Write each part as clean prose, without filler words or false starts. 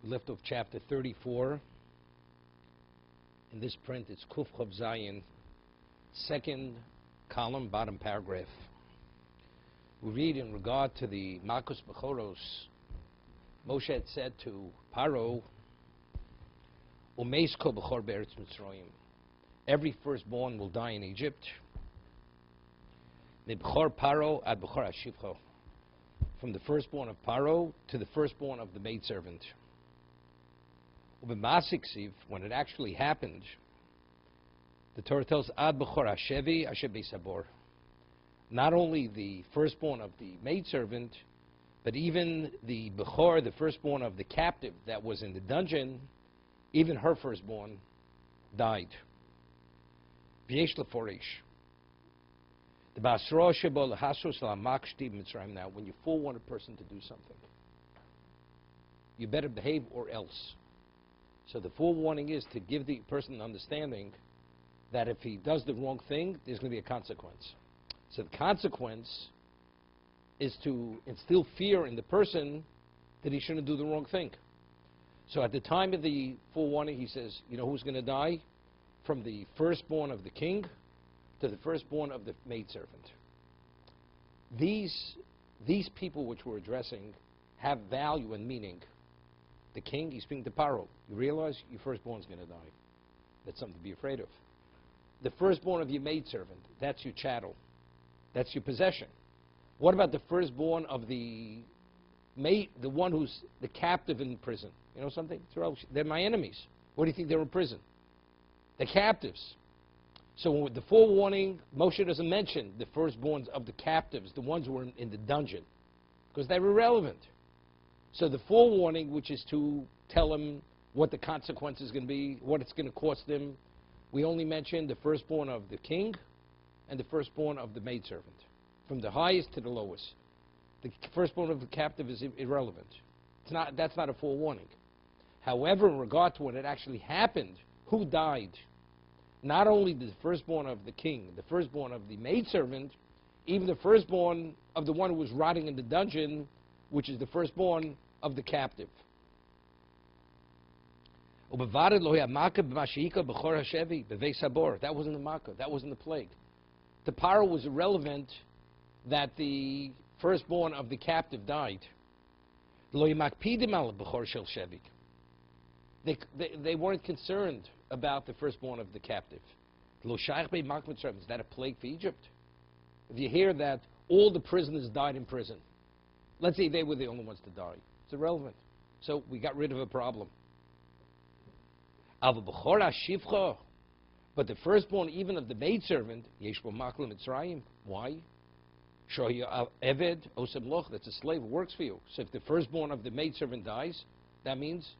Lift of chapter 34. In this print, it's Kuf Chav Zayin, second column, bottom paragraph. We read in regard to the Malkus Bechoros, Moshe had said to Paro, Umeis ko bechor be'eretz Mitzrayim. Every firstborn will die in Egypt. Mibchor Paro ad bechor hashivcho. From the firstborn of Paro to the firstborn of the maidservant. When it actually happened, the Torah tells ad bechor hashevi asher beisabor. Not only the firstborn of the maidservant, but even the bechor, the firstborn of the captive that was in the dungeon, even her firstborn died. V'yesh leforish. The basra shebo lehasos la'amak shtiv Mitzrayim. Now, when you forewarn a person to do something, you better behave or else. So the forewarning is to give the person an understanding that if he does the wrong thing, there's going to be a consequence. So the consequence is to instill fear in the person that he shouldn't do the wrong thing. So at the time of the forewarning, he says, you know who's going to die? From the firstborn of the king to the firstborn of the maidservant. These people which we're addressing have value and meaning. The king, he's speaking to Paro. You realize your firstborn's going to die. That's something to be afraid of. The firstborn of your maidservant, that's your chattel. That's your possession. What about the firstborn of the one who's the captive in prison? You know something? They're my enemies. What do you think they're in prison? They're captives. So with the forewarning, Moshe doesn't mention the firstborns of the captives, the ones who were in the dungeon, because they're irrelevant. So the forewarning, which is to tell them what the consequence is going to be, what it's going to cost them, we only mention the firstborn of the king and the firstborn of the maidservant, from the highest to the lowest. The firstborn of the captive is irrelevant. That's not a forewarning. However, in regard to when it actually happened, who died? Not only the firstborn of the king, the firstborn of the maidservant, even the firstborn of the one who was rotting in the dungeon, which is the firstborn of the captive. That wasn't the makkah. That wasn't the plague. The Paro was irrelevant that the firstborn of the captive died. They weren't concerned about the firstborn of the captive. Is that a plague for Egypt? If you hear that all the prisoners died in prison, let's say they were the only ones to die, it's irrelevant. So we got rid of a problem. But the firstborn even of the maidservant, why? That's a slave who works for you. So if the firstborn of the maidservant dies, that means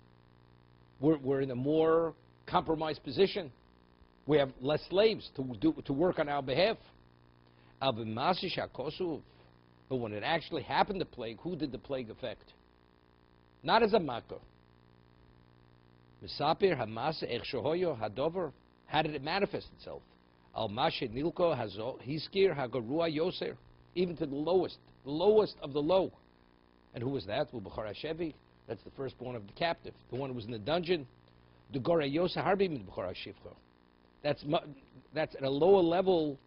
we're in a more compromised position. We have less slaves to work on our behalf. But when it actually happened, the plague, who did the plague affect? Not as a makkah. How did it manifest itself? Even to the lowest of the low. And who was that? That's the firstborn of the captive, the one who was in the dungeon. That's at a lower level,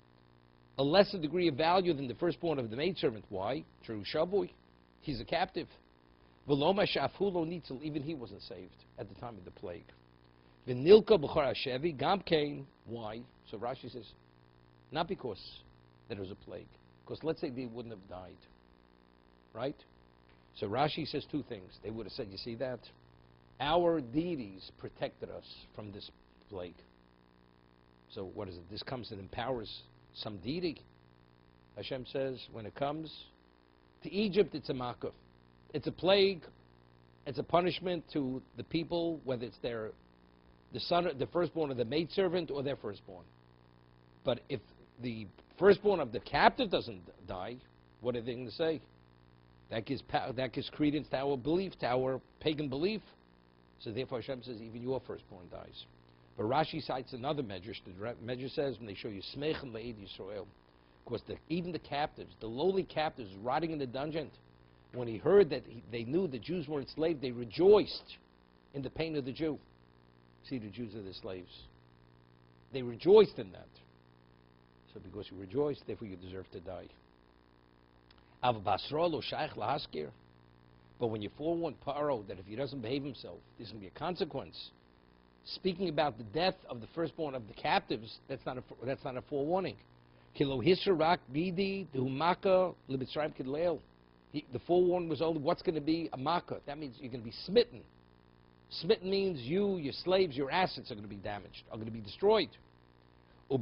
a lesser degree of value than the firstborn of the maidservant. Why? He's a captive. Even he wasn't saved at the time of the plague. Why? So Rashi says, not because there was a plague. Because let's say they wouldn't have died. Right? So Rashi says two things. They would have said, you see that? Our deities protected us from this plague. So what is it? This comes and empowers some deity. Hashem says, when it comes to Egypt, it's a makkah. It's a plague. It's a punishment to the people, whether it's the firstborn of the maidservant or their firstborn. But if the firstborn of the captive doesn't die, what are they going to say? That gives credence to our belief, to our pagan belief. So therefore Hashem says even your firstborn dies. But Rashi cites another medrash. The medrash says when they show you Smechem Le'ed Yisrael, because even the captives, the lowly captives rotting in the dungeon, when he heard that they knew the Jews were enslaved, they rejoiced in the pain of the Jew. See, the Jews are the slaves. They rejoiced in that. So because you rejoice, therefore you deserve to die. But when you forewarn Paro that if he doesn't behave himself, there's going to be a consequence. Speaking about the death of the firstborn of the captives, that's not a forewarning. The forewarning was only what's going to be a makkah. That means you're going to be smitten. Smitten means you, your slaves, your assets are going to be damaged, are going to be destroyed. We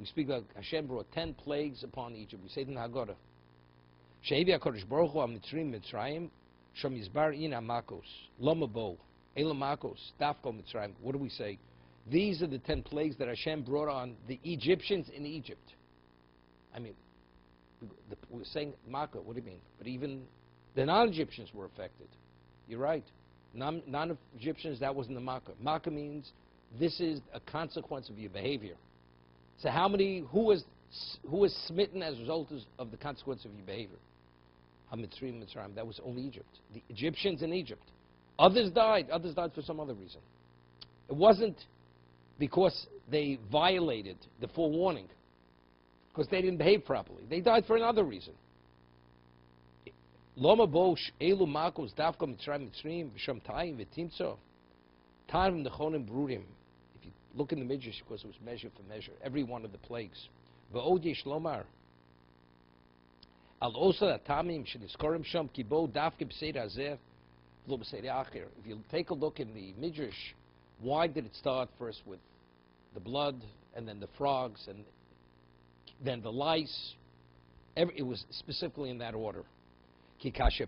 speak about Hashem brought 10 plagues upon Egypt. We say it in the Haggadah. What do we say? These are the 10 plagues that Hashem brought on the Egyptians in Egypt. I mean, we're saying Makkah, what do you mean? But even the non-Egyptians were affected. You're right. Non-Egyptians, that wasn't the Makkah. Makkah means this is a consequence of your behavior. So who was smitten as a result of the consequence of your behavior? Mitzrayim, that was only Egypt. The Egyptians in Egypt. Others died for some other reason. It wasn't because they violated the forewarning, because they didn't behave properly. They died for another reason. If you look in the Midrash, because it was measure for measure, every one of the plagues. If you take a look in the Midrash, why did it start first with the blood, and then the frogs, and then the lice? It was specifically in that order. Originally,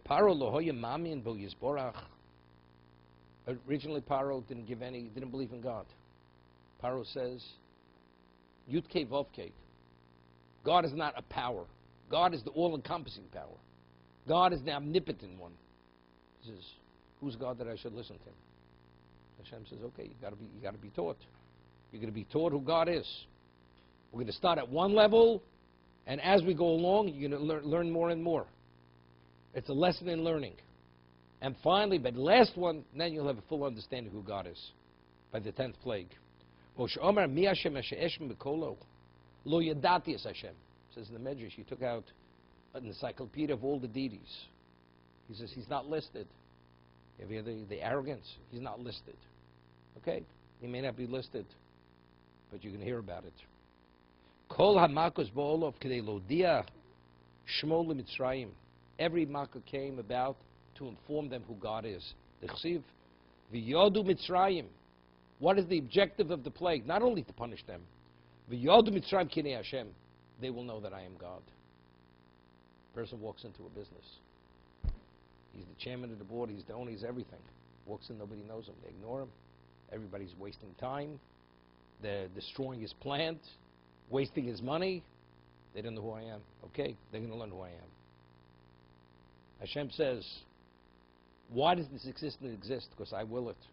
Paro didn't believe in God. Paro says, Yud-Kei Vov-Kei. God is not a power. God is the all-encompassing power. God is the omnipotent one. He says, who's God that I should listen to? Hashem says, okay, you got to be taught. You're going to be taught who God is. We're going to start at one level, and as we go along, you're going to learn more and more. It's a lesson in learning. And finally, by the last one, then you'll have a full understanding who God is, by the 10th plague. Lo yadati es Hashem. Says in the Medrash, he took out an encyclopedia of all the deities. He says he's not listed. You hear the arrogance? He's not listed. Okay? He may not be listed, but you can hear about it. Kol hamakos bo'olov k'dei lodia shmo l'Mitzrayim. Every makkah came about to inform them who God is. D'chsiv v'yodu Mitzrayim. What is the objective of the plague? Not only to punish them. V'yodu Mitzrayim kinei Hashem. They will know that I am God. Person walks into a business. He's the chairman of the board. He's the owner. He's everything. Walks in, nobody knows him. They ignore him. Everybody's wasting time. They're destroying his plant, wasting his money. They don't know who I am. Okay, they're going to learn who I am. Hashem says, why does this existence exist? Because I will it.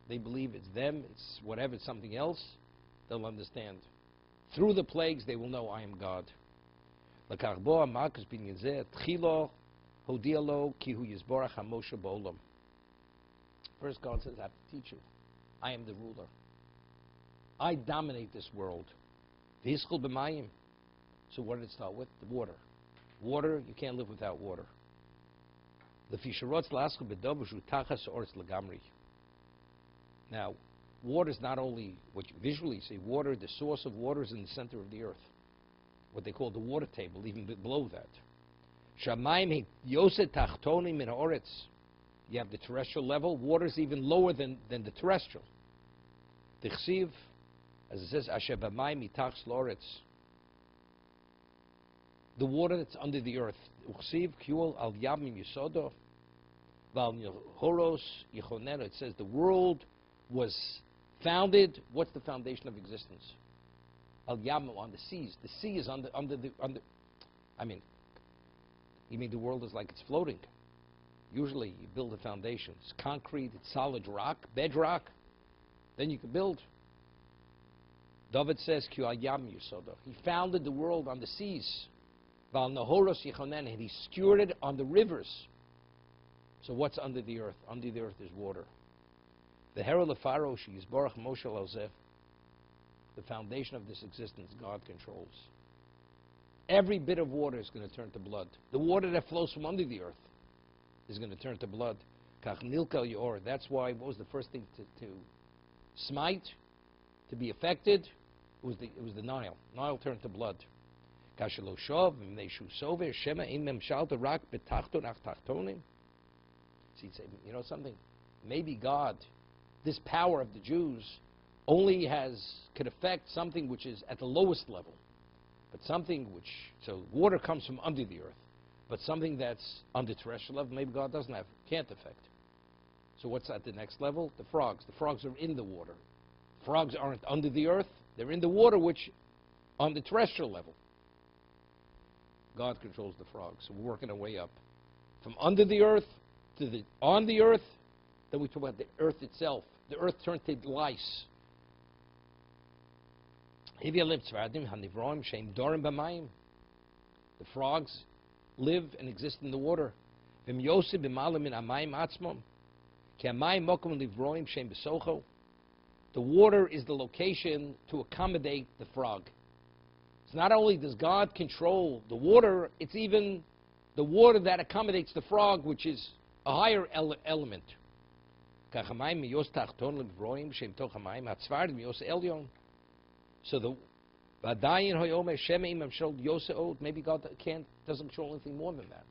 They believe it's them, it's whatever, it's something else. They'll understand. Through the plagues, they will know I am God. First, God says, I have to teach you. I am the ruler. I dominate this world. So what did it start with? The water. Water, you can't live without water. Now, water is not only what you visually see. Water, the source of water is in the center of the earth. What they call the water table, even below that. You have the terrestrial level. Water is even lower than the terrestrial. Tichsiv, as it says, Asher b'mayim mitach loretz. The water that's under the earth. Uchsiv kuol al yamim yisodo, val horos yichonero. It says the world was founded. What's the foundation of existence? Al yamim, on the seas. The sea is under. I mean, you mean the world is like it's floating? Usually, you build a foundation. It's concrete. It's solid rock, bedrock. Then you can build. David says, "Ki al yam yisodo." He founded the world on the seas. Val nahoros yichonen, and he stewarded on the rivers. So what's under the earth? Under the earth is water. The Herod of Pharaoh, she is Baruch Moshe Alzeh. The foundation of this existence, God controls. Every bit of water is going to turn to blood. The water that flows from under the earth is going to turn to blood. Kach nilkel yor. That's why, what was the first thing to smite, to be affected? It was the Nile. Nile turned to blood. Kashelo shov, mneshu sover, shema im memshalta rak betachton ach tachtonim. So he'd say, you know something? Maybe God, this power of the Jews, only could affect something which is at the lowest level. But something which, so water comes from under the earth, but something that's on the terrestrial level, maybe God can't affect. So what's at the next level? The frogs. The frogs are in the water. Frogs aren't under the earth, they're in the water, which on the terrestrial level. God controls the frogs. So we're working our way up. From under the earth to on the earth, then we talk about the earth itself. The earth turned to lice. The frogs live and exist in the water. The water is the location to accommodate the frog. So not only does God control the water, it's even the water that accommodates the frog, which is a higher element. So maybe God doesn't control anything more than that.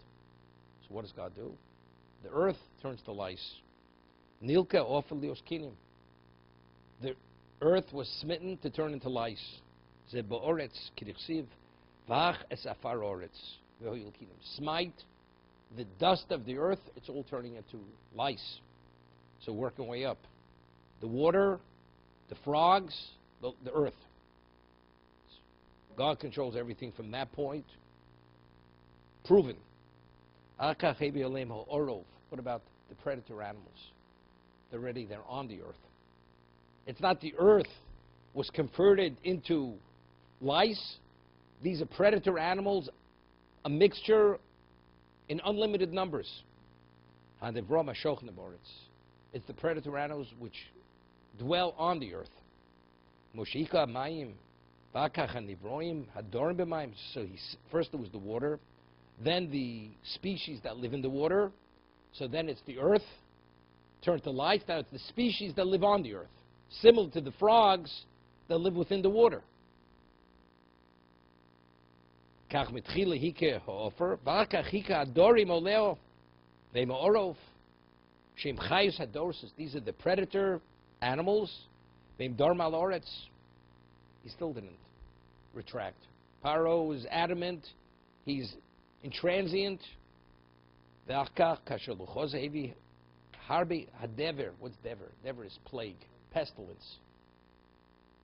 So what does God do? The earth turns to lice. Nilka ofelios kinim. The earth was smitten to turn into lice. Ze ba'oretz kirichsiv vach es afar oretz ve'hoyil kinim. Smite the dust of the earth, it's all turning into lice. So working way up. The water, the frogs, the earth. God controls everything from that point. Proven. What about the predator animals? They're on the earth. It's not the earth was converted into lice. These are predator animals, a mixture in unlimited numbers. It's the predator animals which dwell on the earth. So first it was the water, then the species that live in the water, so then it's the earth, turned to life, now it's the species that live on the earth, similar to the frogs that live within the water. These are the predator animals. He still didn't retract. Paro is adamant. He's intransient. What's dever? Dever is plague, pestilence.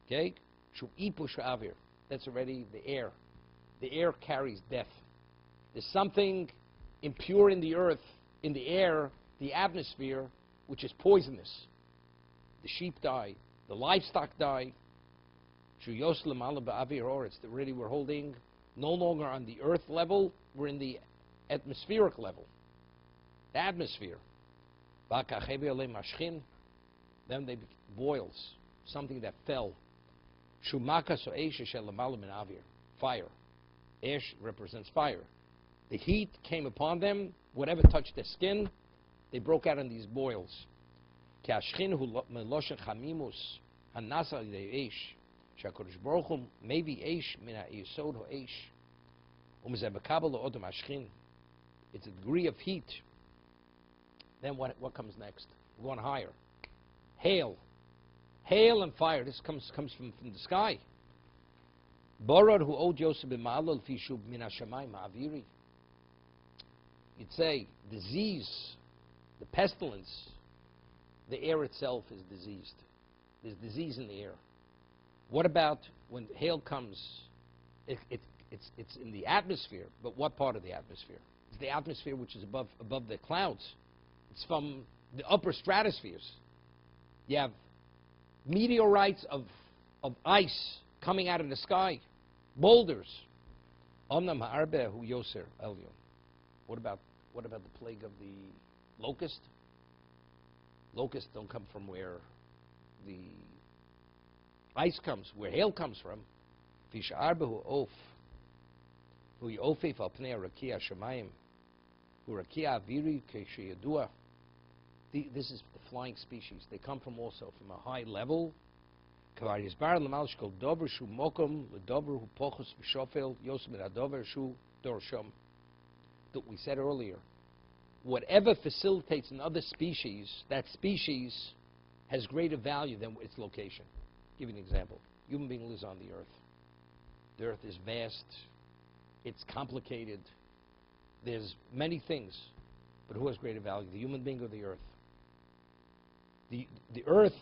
Okay? That's already the air. The air carries death. There's something impure in the earth, in the air, the atmosphere, which is poisonous. The sheep die. The livestock die. It's already we're holding no longer on the earth level, we're in the atmospheric level. The atmosphere. Then they boils, something that fell. Fire. Ash represents fire. The heat came upon them, whatever touched their skin, they broke out in these boils. Maybe it's a degree of heat. Then what comes next? We're going higher. Hail. Hail and fire. This comes from the sky. You'd say disease, the pestilence, the air itself is diseased. There's disease in the air. What about when hail comes? It's in the atmosphere, but what part of the atmosphere? It's the atmosphere which is above the clouds. It's from the upper stratospheres. You have meteorites of ice coming out of the sky, boulders. What about the plague of the locust. Locusts don't come from where the ice comes, where hail comes from. This is the flying species. They come from also from a high level. That we said earlier, whatever facilitates another species, that species has greater value than its location. I'll give you an example. Human being lives on the earth. The earth is vast. It's complicated. There's many things. But who has greater value, the human being or the earth? The earth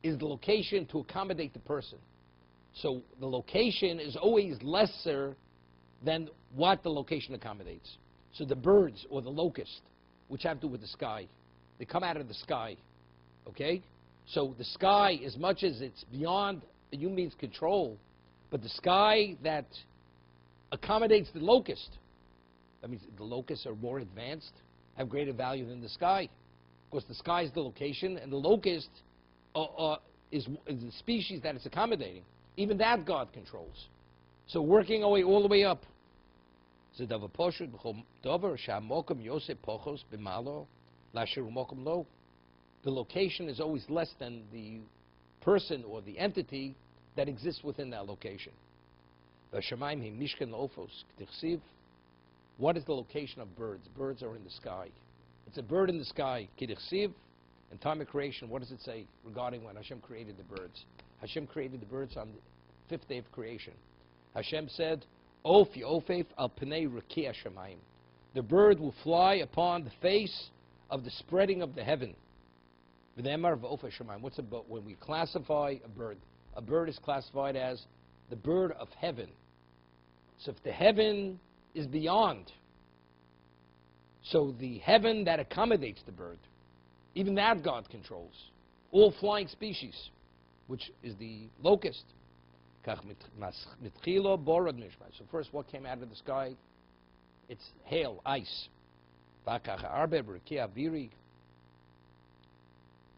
is the location to accommodate the person. So the location is always lesser than what the location accommodates. So the birds or the locust, which have to do with the sky, they come out of the sky. Okay? So the sky, as much as it's beyond a human being's control, but the sky that accommodates the locust, that means the locusts are more advanced, have greater value than the sky. Because the sky is the location, and the locust is the species that it's accommodating. Even that God controls. So working our way all the way up. The location is always less than the person or the entity that exists within that location. What is the location of birds? Birds are in the sky. It's a bird in the sky. In time of creation, what does it say regarding when Hashem created the birds? Hashem created the birds on the 5th day of creation. Hashem said, Of Yofef al Pnei Raki Hashemayim. The bird will fly upon the face of the spreading of the heaven. What's a bird? When we classify a bird is classified as the bird of heaven. So if the heaven is beyond, so the heaven that accommodates the bird, even that God controls. All flying species, which is the locust. So first, what came out of the sky? It's hail, ice.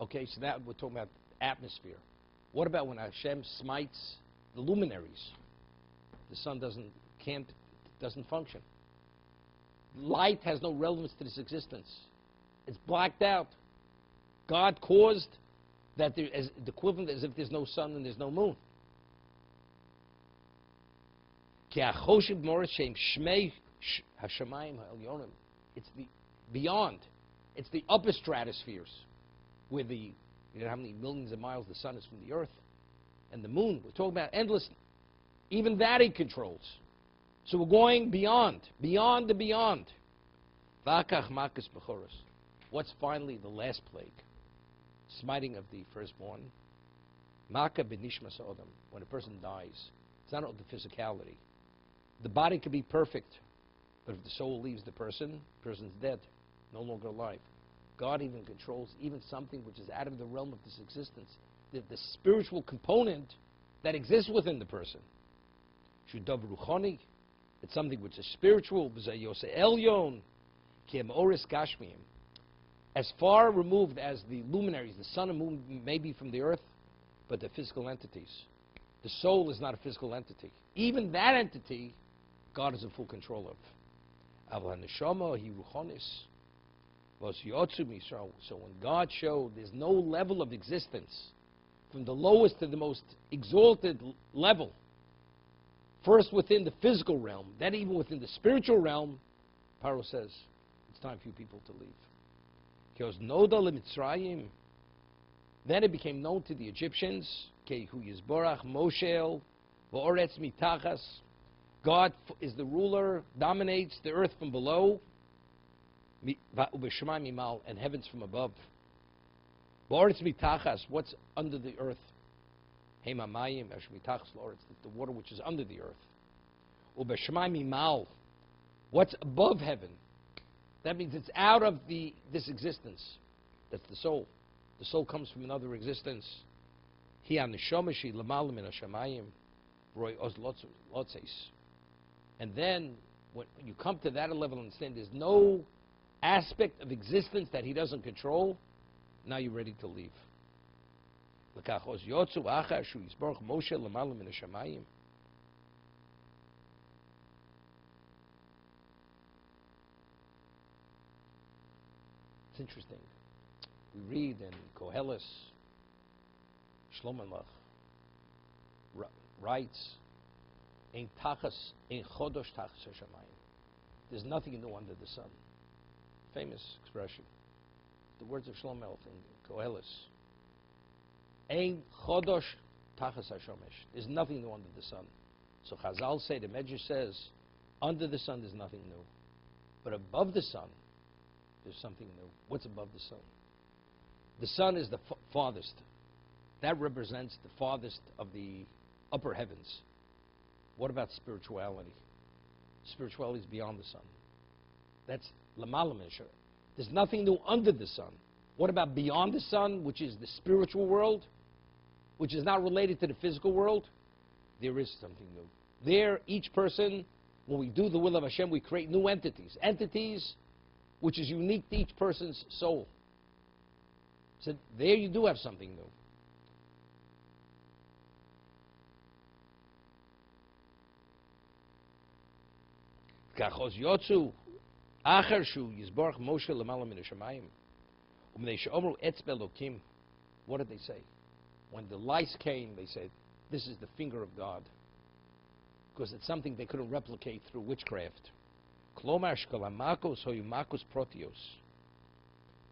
Okay, so now we're talking about atmosphere. What about when Hashem smites the luminaries? The sun doesn't function. Light has no relevance to this existence. It's blacked out. God caused that there is the equivalent as if there's no sun and there's no moon. It's the beyond. It's the upper stratospheres where you know how many millions of miles the sun is from the earth. And the moon, we're talking about endless. Even that he controls. So we're going beyond the beyond. What's finally the last plague? Smiting of the firstborn. When a person dies, it's not the physicality. The body could be perfect, but if the soul leaves the person's dead, no longer alive. God even controls even something which is out of the realm of this existence. The spiritual component that exists within the person. It's something which is spiritual. As far removed as the luminaries, the sun and moon may be from the earth, but they're physical entities. The soul is not a physical entity. Even that entity, God is in full control of. So when God showed there's no level of existence, from the lowest to the most exalted level, first within the physical realm, then even within the spiritual realm, Paro says, it's time for you people to leave. Then it became known to the Egyptians, God is the ruler, dominates the earth from below, and heavens from above. What's under the earth? The water which is under the earth. What's above heaven? That means it's out of this existence. That's the soul. The soul comes from another existence. And then, when you come to that level and understand there's no aspect of existence that he doesn't control, now you're ready to leave. It's interesting. We read in Koheles, Shlomo Melech writes, "Ein chodosh tachas hashamayim." There's nothing new under the sun. Famous expression. The words of Shlomo Melech in Koheles. Ein chodosh tachas hashomesh. There's nothing new under the sun. So Chazal say, the Medrash says, under the sun there's nothing new. But above the sun, there's something new. What's above the sun? The sun is the farthest. That represents the farthest of the upper heavens. What about spirituality? Spirituality is beyond the sun. That's Lamala Mishra. There's nothing new under the sun. What about beyond the sun, which is the spiritual world, which is not related to the physical world? There is something new. There, each person, when we do the will of Hashem, we create new entities. Entities which is unique to each person's soul. So there you do have something new. Kachos yotzu acher shu yizborach Moshe lemala min hashamayim u'mnei she'omru etz belokim. What did they say? When the lice came, they said, this is the finger of God. Because it's something they couldn't replicate through witchcraft. Klomar shkalamakos hoyumakos protios.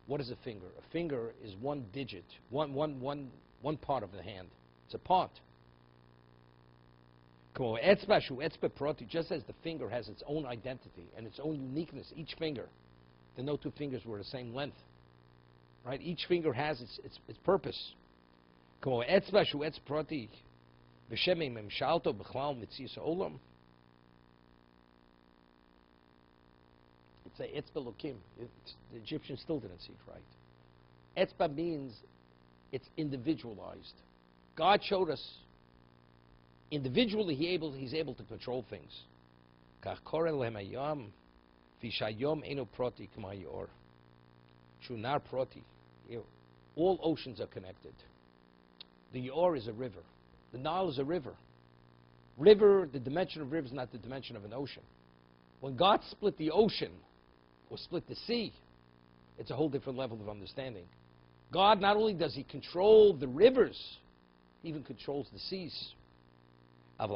What is a finger? A finger is one digit, one part of the hand. It's a part. Just as the finger has its own identity and its own uniqueness, each finger, the no two fingers were the same length, right? Each finger has its purpose. It's a etzba lokim. The Egyptians still didn't see it right. Etzba means it's individualized. God showed us individually he's able to control things. All oceans are connected. The Yor is a river. The Nile is a river. The dimension of river is not the dimension of an ocean. When God split the ocean, or split the sea, it's a whole different level of understanding. God, not only does he control the rivers, he even controls the seas. All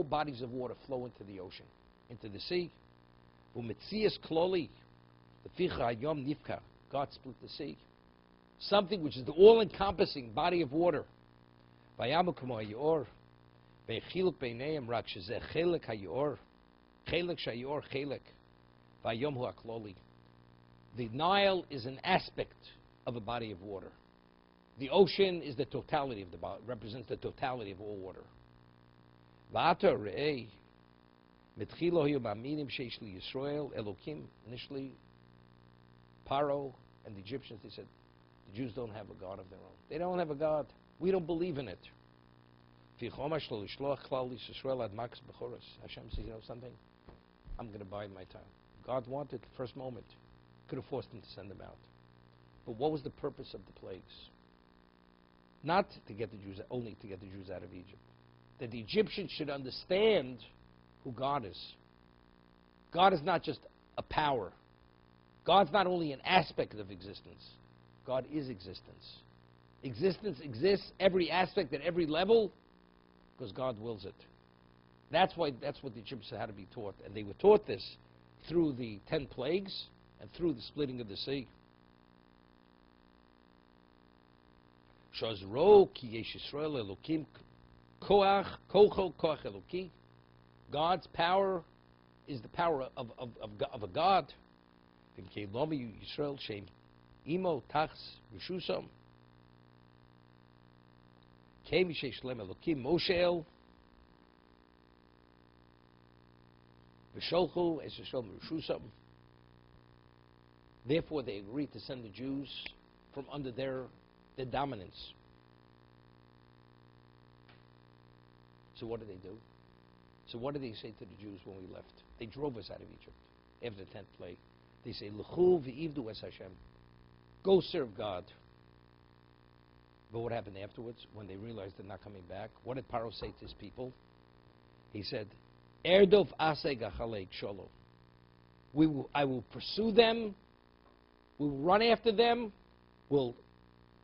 bodies of water flow into the ocean, into the sea. God split the sea. Something which is the all-encompassing body of water. The Nile is an aspect of a body of water. The ocean is the totality of the body, represents the totality of all water. Initially, Paro and the Egyptians, they said, the Jews don't have a God of their own. They don't have a God. We don't believe in it. Hashem says, you know something? I'm going to bide my time. God wanted the first moment. Could have forced them to send them out. But what was the purpose of the plagues? Not to get the Jews, only to get the Jews out of Egypt. That the Egyptians should understand who God is. God is not just a power. God's not only an aspect of existence. God is existence. Existence exists every aspect at every level because God wills it. That's what the Egyptians had to be taught. And they were taught this through the 10 plagues and through the splitting of the sea. God's power is the power of a God. Imo tachs rishusam. Kemi sheishlem elokim Moshel. V'sholchu es yishlem rishusam. Therefore, they agreed to send the Jews from under their dominance. So what do? So what did they say to the Jews when we left? They drove us out of Egypt after the 10th plague. They say, L'chu v'ivdu es Hashem. Go serve God. But what happened afterwards when they realized they're not coming back? What did Paro say to his people? He said, Erdov aseg achalek sholo. I will pursue them. We will run after them. We'll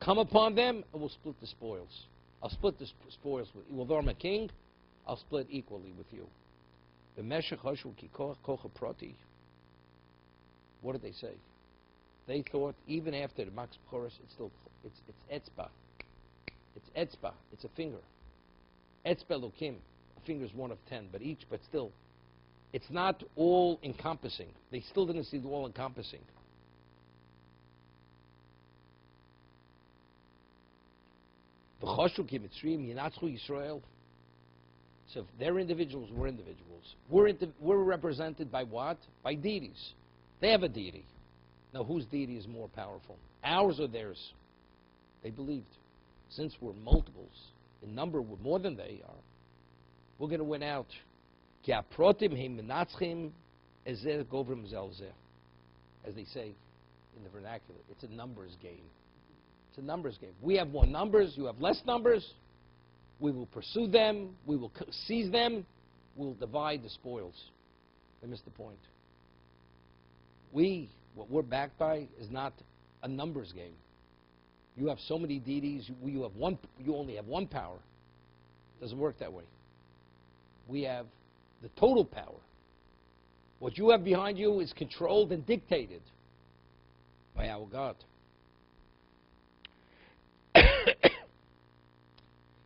come upon them, and we'll split the spoils. I'll split the spoils with you. Although I'm a king, I'll split equally with you. What did they say? They thought even after the Max Chorus, it's etzba. It's etzba. It's a finger. Etzba lokim. A finger is one of 10, but still, it's not all encompassing. They still didn't see the all encompassing. So if they're individuals, we're individuals. We're represented by what? By deities. They have a deity. Now, whose deity is more powerful? Ours or theirs? They believed. Since we're multiples, in number we're more than they are, we're going to win out. As they say in the vernacular, it's a numbers game. It's a numbers game. We have more numbers, you have less numbers. We will pursue them, we will seize them, we'll divide the spoils. They missed the point. What we're backed by is not a numbers game. You have so many deities, you only have one power. It doesn't work that way. We have the total power. What you have behind you is controlled and dictated by our God.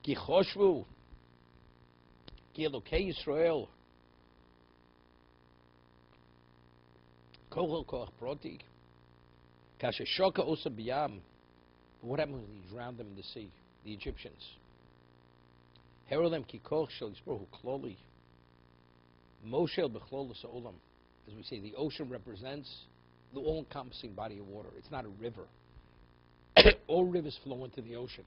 Ki choshvu, ki Elokei Yisrael, kochel koach proti, kasher shoka osa biyam. What happened when he drowned them in the sea? The Egyptians. Herolem ki koch shel yisborhu kloli, moshel bechlolos ha'olam. As we say, the ocean represents the all-encompassing body of water. It's not a river. All rivers flow into the ocean.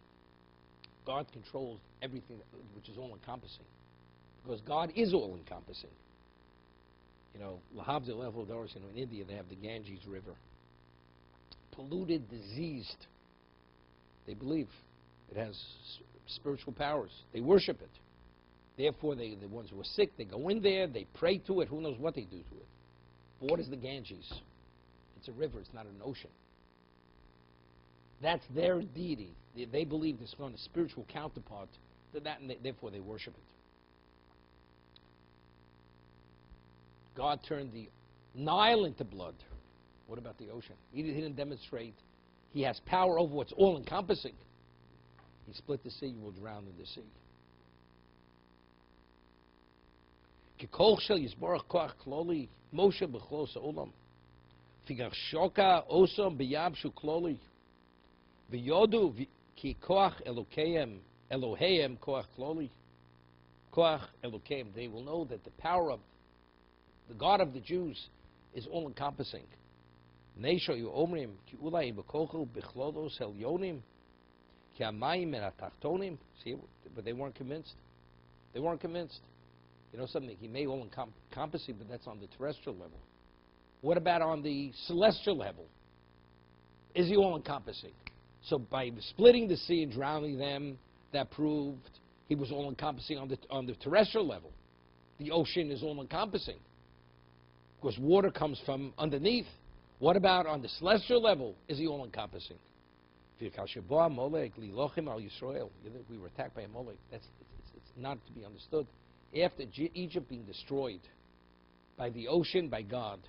God controls everything which is all-encompassing, because God is all-encompassing. Lahavdil Level Doris, in India they have the Ganges River. Polluted, diseased. They believe it has spiritual powers. They worship it. Therefore, the ones who are sick, they go in there, they pray to it. Who knows what they do to it? But what is the Ganges? It's a river. It's not an ocean. That's their deity. They believe there's a spiritual counterpart to that, and therefore they worship it. God turned the Nile into blood. What about the ocean? He didn't demonstrate he has power over what's all-encompassing. He split the sea, you will drown in the sea. Kikol shel yisborach koach kloli, Moshe b'chlos ha'olam. Figar shoka osam b'yab shu kloli. V'yodu ki koach Elokeim koach kloli. Koach Elokeim. They will know that the power of the God of the Jews is all-encompassing. Neisho yu omrim ki ulai b'kochel b'chlodos helyonim ki hamayim en atachtonim. See, but they weren't convinced. They weren't convinced. You know something? He may all-encompassing, but that's on the terrestrial level. What about on the celestial level? Is he all-encompassing? So by splitting the sea and drowning them, that proved he was all-encompassing on the terrestrial level. The ocean is all-encompassing, because water comes from underneath. What about on the celestial level? Is he all-encompassing? We were attacked by Amalek. It's not to be understood. After Egypt being destroyed by the ocean, by God,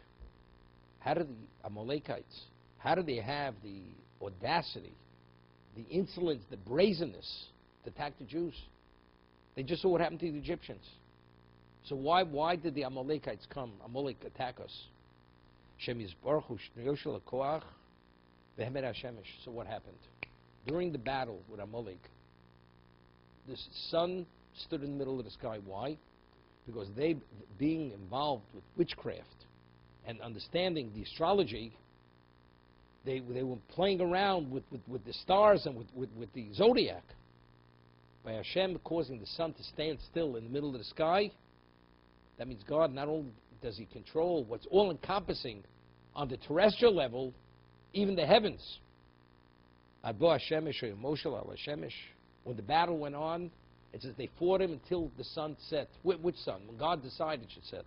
how did the Amalekites, how did they have the audacity, the insolence, the brazenness to attack the Jews? They just saw what happened to the Egyptians. So why did the Amalekites come, Amalek attack us? So what happened? During the battle with Amalek, the sun stood in the middle of the sky. Why? Because they, being involved with witchcraft and understanding the astrology, they were playing around with the stars and with the zodiac. By Hashem causing the sun to stand still in the middle of the sky, That means God not only does he control what's all-encompassing on the terrestrial level, even the heavens. When the battle went on, it says they fought him until the sun set. Which sun? When God decided it should set.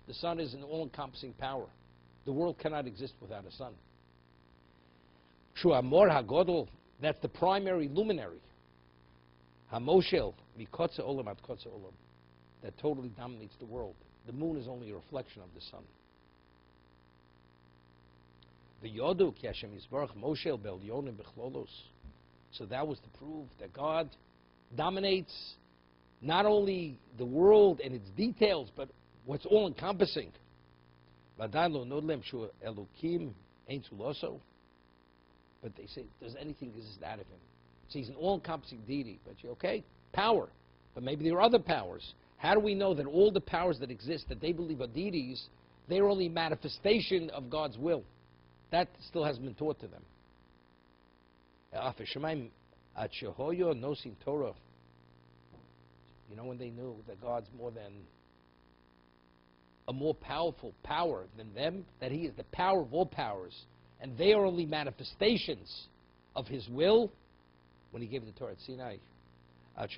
The sun is an all-encompassing power. The world cannot exist without a sun. That's the primary luminary. Hamoshel, mikotze olam ad kotze olam, that totally dominates the world. The moon is only a reflection of the sun. The yodu ki Hashem yisbarach moshel be'elyonim bechlolos. So that was to prove that God dominates not only the world and its details, but what's all-encompassing. But they say, does anything exist out of him? So he's an all-encompassing deity. But okay, power. But maybe there are other powers. How do we know that all the powers that exist, that they believe are deities, they're only manifestation of God's will? That still hasn't been taught to them. You know, when they knew that God's more than a more powerful power than them, that he is the power of all powers, and they are only manifestations of his will, when he gave the Torah at Sinai. What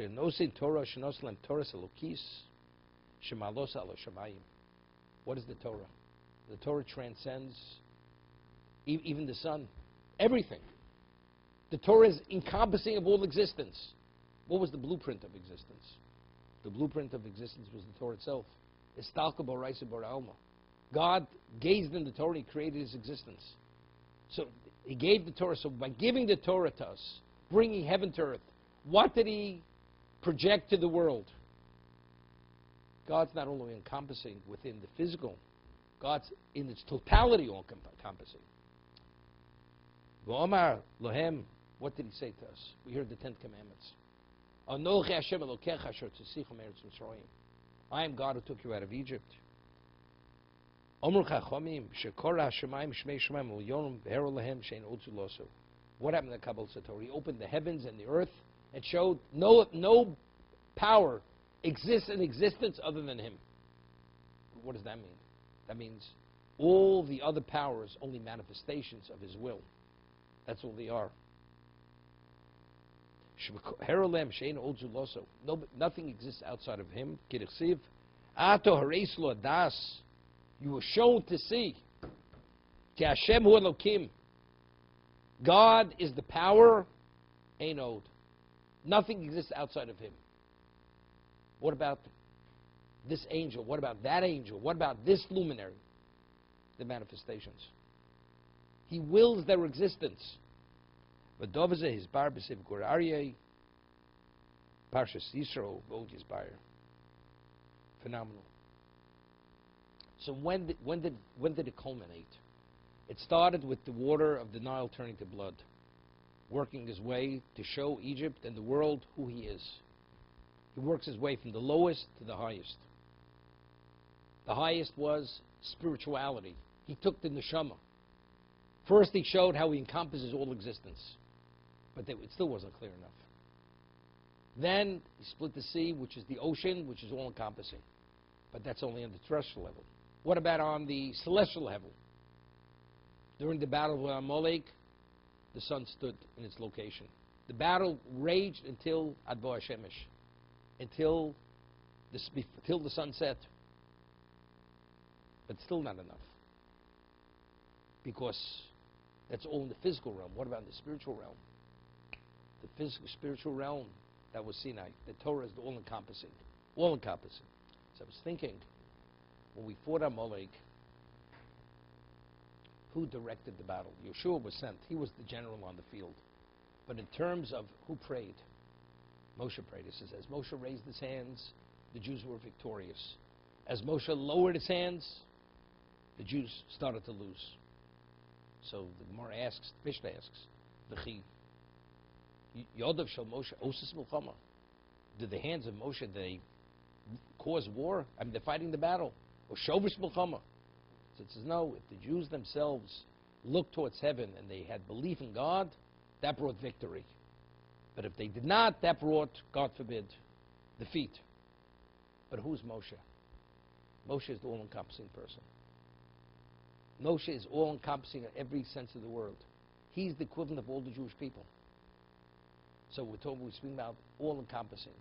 is the Torah? The Torah transcends even the sun, everything. The Torah is encompassing of all existence. What was the blueprint of existence? The blueprint of existence was the Torah itself. God gazed in the Torah, he created his existence. So he gave the Torah. So by giving the Torah to us, bringing heaven to earth, what did he project to the world? God's not only encompassing within the physical, God's in its totality all-encompassing. V'omar lohem, what did he say to us? We heard the 10 Commandments. Anochi Hashem Elokecha asher tzisicha me'eretz Mitzrayim. I am God who took you out of Egypt. Omru chachomim shekora hashemayim shmei shemaim u'yonim v'hero lehem shein otzu losu. What happened to the Kabbalah Torah? He opened the heavens and the earth and showed no power exists in existence other than him. What does that mean? That means all the other powers only manifestations of his will. That's all they are. Nothing exists outside of him. You were shown to see. God is the power. Nothing exists outside of him. What about this angel? What about that angel? What about this luminary? The manifestations. He wills their existence. But Dovaze his bar b'siv gur aryeh, Parshas Yisro v'od yisbar. Phenomenal. So when did it culminate? It started with the water of the Nile turning to blood, working his way to show Egypt and the world who he is. He works his way from the lowest to the highest. The highest was spirituality. He took the neshama. First he showed how he encompasses all existence, but it still wasn't clear enough. Then he split the sea, which is the ocean, which is all-encompassing, but that's only on the terrestrial level. What about on the celestial level? During the battle with Amalek, the sun stood in its location. The battle raged until Adbo Hashemesh, until the sun set. But still not enough. Because that's all in the physical realm. What about the spiritual realm? The physical, spiritual realm, that was Sinai. The Torah is the all-encompassing. All-encompassing. So I was thinking, when we fought Amalek, who directed the battle? Yeshua was sent. He was the general on the field. But in terms of who prayed, Moshe prayed. It says, as Moshe raised his hands, the Jews were victorious. As Moshe lowered his hands, the Jews started to lose. So the Gemara asks, the Mishnah asks, V'chi Yodav shel Moshe osis milchama. Did the hands of Moshe, did they cause war? I mean, they're fighting the battle. Or shovish milchama. So it says, no, if the Jews themselves looked towards heaven and they had belief in God, that brought victory. But if they did not, that brought, God forbid, defeat. But who's Moshe? Moshe is the all-encompassing person. Moshe is all-encompassing in every sense of the word. He's the equivalent of all the Jewish people. So we're speaking about all-encompassing.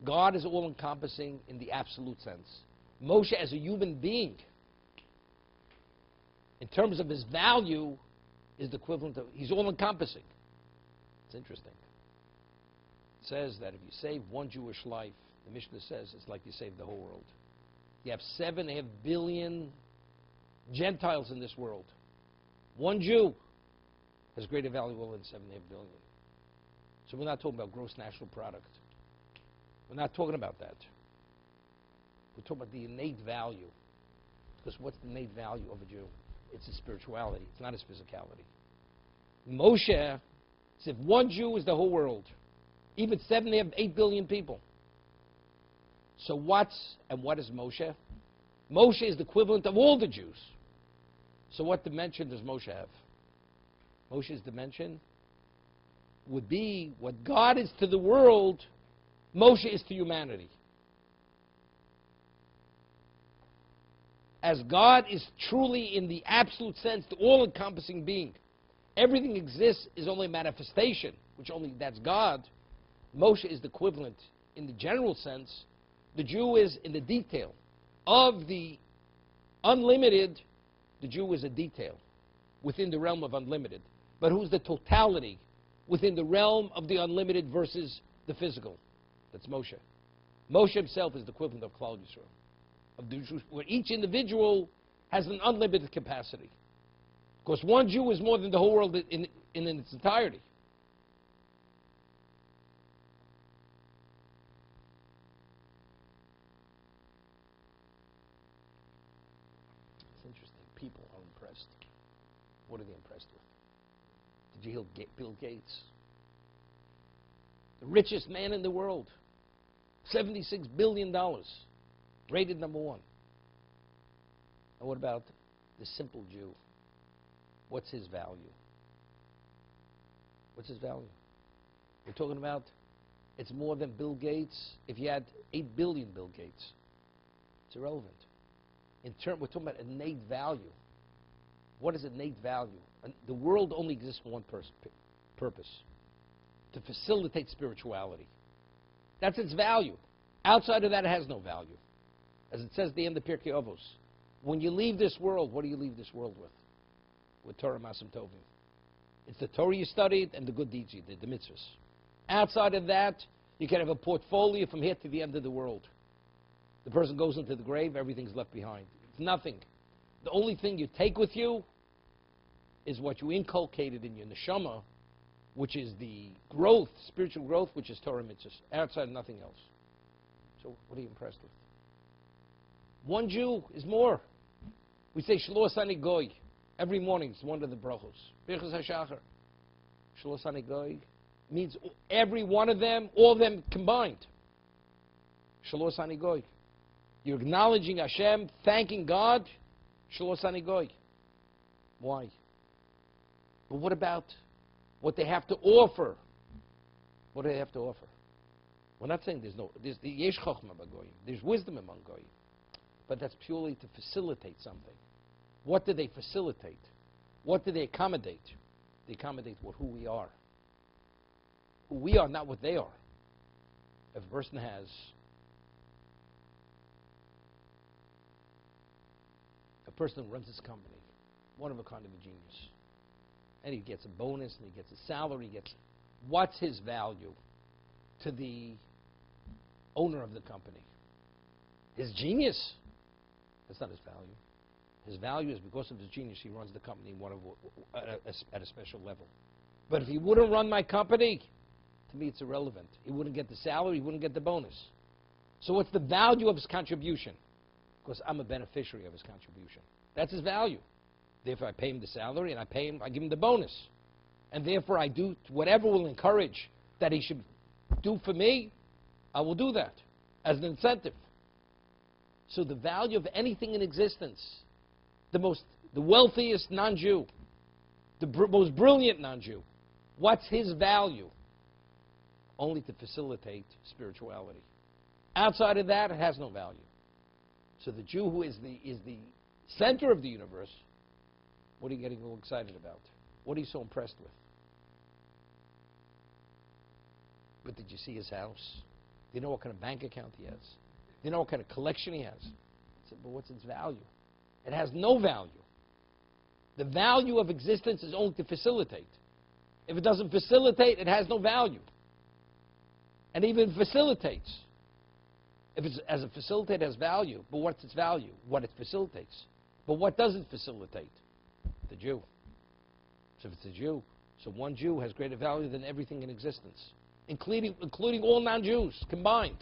God is all-encompassing in the absolute sense. Moshe as a human being, in terms of his value, is the equivalent of, he's all-encompassing. It's interesting. It says that if you save one Jewish life, the Mishnah says it's like you saved the whole world. You have 7.5 billion Gentiles in this world. One Jew has greater value than 7.5 billion. So we're not talking about gross national product. We're not talking about that. We're talking about the innate value. Because what's the innate value of a Jew? It's his spirituality. It's not his physicality. Moshe says if one Jew is the whole world, even 8 billion people. So what is Moshe? Moshe is the equivalent of all the Jews. So what dimension does Moshe have? Moshe's dimension would be what God is to the world, Moshe is to humanity. As God is truly, in the absolute sense, the all-encompassing being. Everything exists is only a manifestation, which only that's God. Moshe is the equivalent in the general sense. The Jew is in the detail. Of the unlimited, the Jew is a detail within the realm of unlimited. But who's the totality within the realm of the unlimited versus the physical? That's Moshe. Moshe himself is the equivalent of Klal Yisrael, of the Jews, where each individual has an unlimited capacity. Because one Jew is more than the whole world in its entirety. It's interesting. People are impressed. What are they impressed with? Did you hear Bill Gates? The richest man in the world. $76 billion. Rated number one. And what about the simple Jew? What's his value? What's his value? We're talking about it's more than Bill Gates. If you had 8 billion Bill Gates, it's irrelevant. We're talking about innate value. What is innate value? The world only exists for one purpose, to facilitate spirituality. That's its value. Outside of that, it has no value. As it says at the end of Pirkei Avos, when you leave this world, what do you leave this world with? With Torah Masim Tovim. It's the Torah you studied and the good deeds you did, the mitzvahs. Outside of that, you can have a portfolio from here to the end of the world. The person goes into the grave, everything's left behind. It's nothing. The only thing you take with you is what you inculcated in your neshama, which is the growth, spiritual growth, which is Torah mitzvahs. Outside, nothing else. So what are you impressed with? One Jew is more. We say Shelo Asani Goy. Every morning, it's one of the brachos. Birchas HaShachar. Shelo Asani Goy means every one of them, all of them combined. Shelo Asani Goy. You're acknowledging Hashem, thanking God. Shelo Asani Goy. Why? But what about what they have to offer? What do they have to offer? We're not saying there's the Yesh Chochmah Bagoyim. There's wisdom among Goyim. But that's purely to facilitate something. What do they facilitate? What do they accommodate? They accommodate who we are. Who we are, not what they are. If a person has a person who runs his company, one of a kind of a genius, and he gets a bonus and he gets a salary, what's his value to the owner of the company? His genius? That's not his value. His value is because of his genius, he runs the company at a special level. But if he wouldn't run my company, to me it's irrelevant. He wouldn't get the salary, he wouldn't get the bonus. So what's the value of his contribution? Because I'm a beneficiary of his contribution. That's his value. Therefore I pay him the salary and I give him the bonus. And therefore I do whatever will encourage that he should do for me, I will do that as an incentive. So the value of anything in existence, the wealthiest non-Jew, the most brilliant non-Jew, what's his value? only to facilitate spirituality. Outside of that, it has no value. So the Jew who is the center of the universe, what are you getting all excited about? What are you so impressed with? But did you see his house? Do you know what kind of bank account he has? Do you know what kind of collection he has? I said, but what's its value? It has no value. The value of existence is only to facilitate. If it doesn't facilitate, it has no value. And even facilitates. If it's as a facilitator, it has value. But what's its value? What it facilitates. But what does it facilitate? The Jew. So if it's a Jew, so one Jew has greater value than everything in existence, including all non-Jews combined.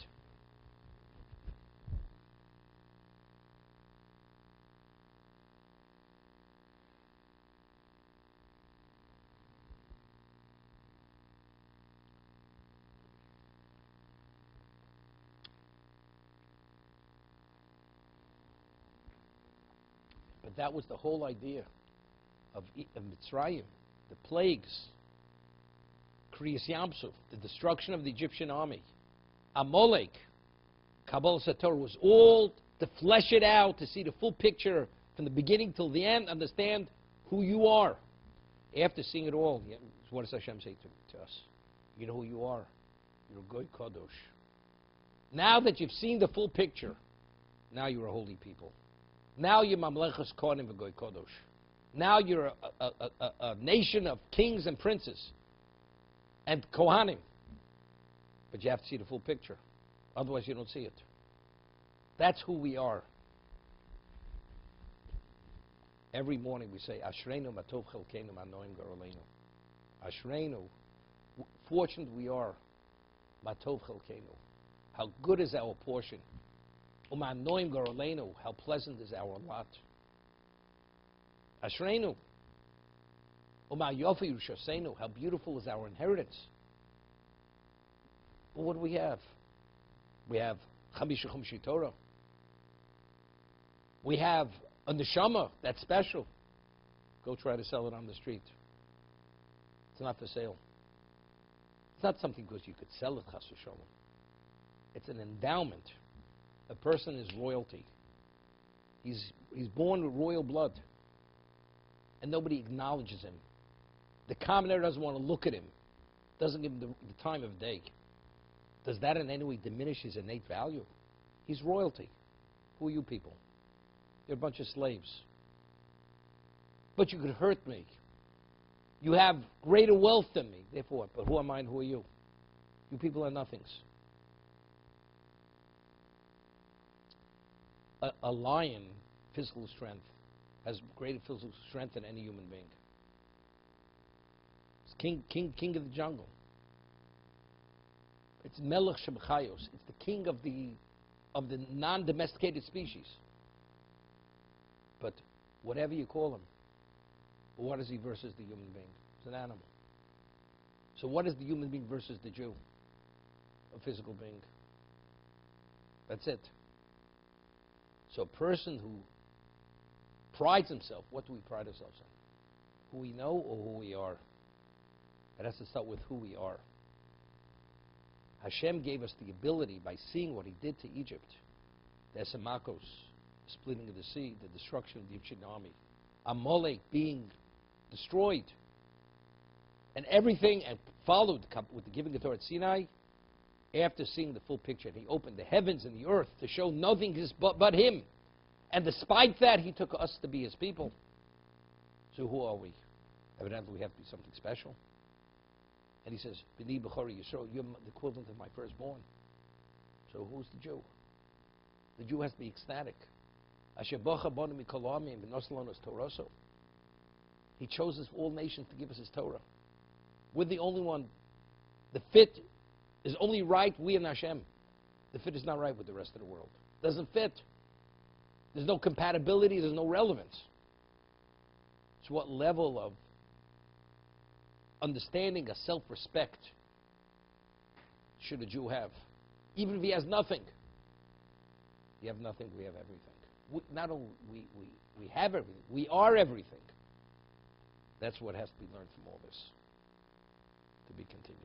But that was the whole idea of Mitzrayim, the plagues, Kriyas Yamsuf, the destruction of the Egyptian army, Amalek, Kabbalah Sator, was all to flesh it out, to see the full picture from the beginning till the end, understand who you are. After seeing it all, what does Hashem say to us? You know who you are. You're a Goy Kadosh. Now that you've seen the full picture, now you're a holy people. Now you're Mamlechus Kohanim v'Goy Kadosh. Now you're a nation of kings and princes and Kohanim. But you have to see the full picture. Otherwise you don't see it. That's who we are. Every morning we say, Ashreinu matov chelkeinu ma'noim garolenu. Ashreinu, fortunate we are, matov chelkeinu. How good is our portion. Uma'noim garolenu, how pleasant is our lot. Ashreinu. Uma yofi Yerushaseinu, how beautiful is our inheritance. Well, what do we have? We have Chamisha Chumshi Torah. We have a neshama that's special. Go try to sell it on the street. It's not for sale. It's not something because you could sell it, Chas v'sholom. It's an endowment. A person is royalty. He's born with royal blood. And nobody acknowledges him. The commoner doesn't want to look at him. Doesn't give him the time of day. Does that in any way diminish his innate value? He's royalty. Who are you people? You're a bunch of slaves. But you could hurt me. You have greater wealth than me. Therefore, but who am I and who are you? You people are nothings. A lion, physical strength, has greater physical strength than any human being. It's king of the jungle. It's Melech Shebchayos. It's the king of the non-domesticated species. But whatever you call him, what is he versus the human being? It's an animal. So what is the human being versus the Jew? A physical being. That's it. So a person who prides himself, what do we pride ourselves on? Who we know or who we are? It has to start with who we are. Hashem gave us the ability by seeing what he did to Egypt. The Esamakos, the splitting of the sea, the destruction of the Egyptian army. Amalek being destroyed. And everything, and followed with the giving of Torah at Sinai, after seeing the full picture. And he opened the heavens and the earth to show nothing but him. And despite that, he took us to be his people. So who are we? Evidently, we have to be something special. And he says, B'ni B'chori Yisrael, you're the equivalent of my firstborn. So who's the Jew? The Jew has to be ecstatic. Asher bocha banu mikol ha'amim v'nosel lanu es Toraso. He chose us, all nations, to give us his Torah. We're the only one. The fit is only right, we and Hashem. The fit is not right with the rest of the world. Doesn't fit. There's no compatibility, there's no relevance. So what level of understanding of self-respect should a Jew have? Even if he has nothing. You have nothing, we have everything. Not only we have everything, we are everything. That's what has to be learned from all this. To be continued.